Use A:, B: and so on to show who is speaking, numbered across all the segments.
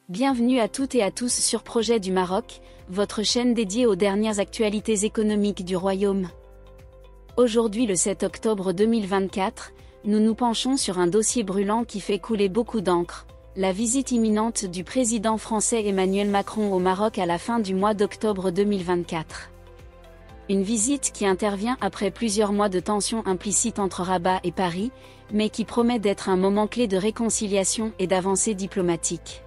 A: Bienvenue à toutes et à tous sur Projet du Maroc, votre chaîne dédiée aux dernières actualités économiques du Royaume. Aujourd'hui le 7 octobre 2024, nous nous penchons sur un dossier brûlant qui fait couler beaucoup d'encre, la visite imminente du président français Emmanuel Macron au Maroc à la fin du mois d'octobre 2024. Une visite qui intervient après plusieurs mois de tensions implicites entre Rabat et Paris, mais qui promet d'être un moment clé de réconciliation et d'avancée diplomatique.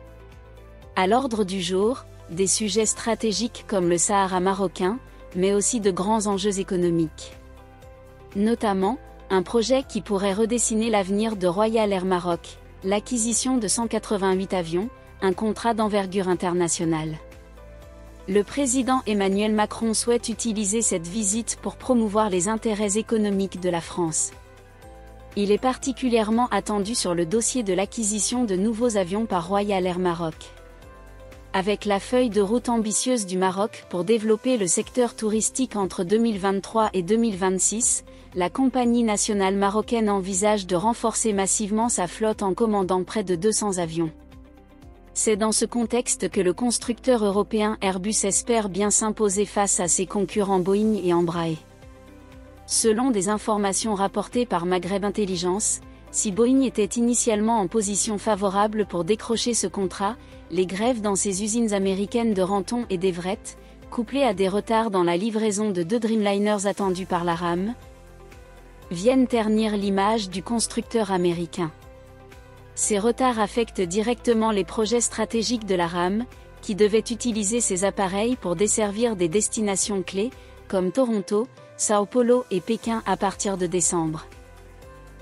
A: À l'ordre du jour, des sujets stratégiques comme le Sahara marocain, mais aussi de grands enjeux économiques. Notamment, un projet qui pourrait redessiner l'avenir de Royal Air Maroc, l'acquisition de 188 avions, un contrat d'envergure internationale. Le président Emmanuel Macron souhaite utiliser cette visite pour promouvoir les intérêts économiques de la France. Il est particulièrement attendu sur le dossier de l'acquisition de nouveaux avions par Royal Air Maroc. Avec la feuille de route ambitieuse du Maroc pour développer le secteur touristique entre 2023 et 2026, la compagnie nationale marocaine envisage de renforcer massivement sa flotte en commandant près de 200 avions. C'est dans ce contexte que le constructeur européen Airbus espère bien s'imposer face à ses concurrents Boeing et Embraer. Selon des informations rapportées par Maghreb Intelligence, si Boeing était initialement en position favorable pour décrocher ce contrat, les grèves dans ses usines américaines de Renton et d'Everett, couplées à des retards dans la livraison de 2 Dreamliners attendus par la RAM, viennent ternir l'image du constructeur américain. Ces retards affectent directement les projets stratégiques de la RAM, qui devait utiliser ces appareils pour desservir des destinations clés, comme Toronto, Sao Paulo et Pékin à partir de décembre.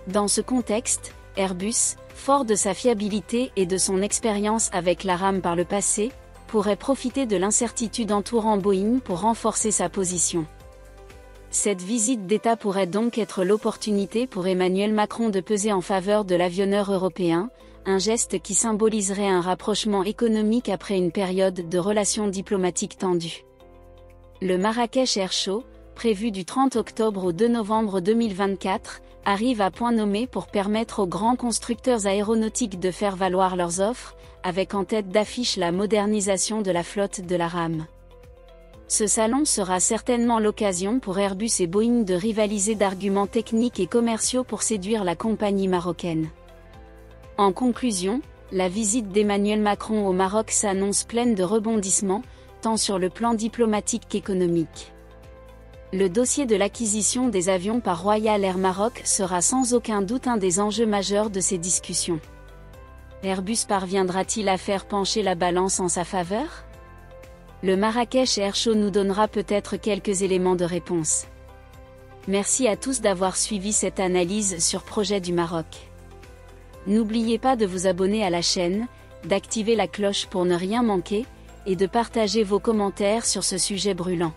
A: Dans ce contexte, Airbus, fort de sa fiabilité et de son expérience avec la RAM par le passé, pourrait profiter de l'incertitude entourant Boeing pour renforcer sa position. Cette visite d'État pourrait donc être l'opportunité pour Emmanuel Macron de peser en faveur de l'avionneur européen, un geste qui symboliserait un rapprochement économique après une période de relations diplomatiques tendues. Le Marrakech Air Show, prévu du 30 octobre au 2 novembre 2024, arrive à point nommé pour permettre aux grands constructeurs aéronautiques de faire valoir leurs offres, avec en tête d'affiche la modernisation de la flotte de la RAM. Ce salon sera certainement l'occasion pour Airbus et Boeing de rivaliser d'arguments techniques et commerciaux pour séduire la compagnie marocaine. En conclusion, la visite d'Emmanuel Macron au Maroc s'annonce pleine de rebondissements, tant sur le plan diplomatique qu'économique. Le dossier de l'acquisition des avions par Royal Air Maroc sera sans aucun doute un des enjeux majeurs de ces discussions. Airbus parviendra-t-il à faire pencher la balance en sa faveur ? Le Marrakech Air Show nous donnera peut-être quelques éléments de réponse. Merci à tous d'avoir suivi cette analyse sur Projet du Maroc. N'oubliez pas de vous abonner à la chaîne, d'activer la cloche pour ne rien manquer, et de partager vos commentaires sur ce sujet brûlant.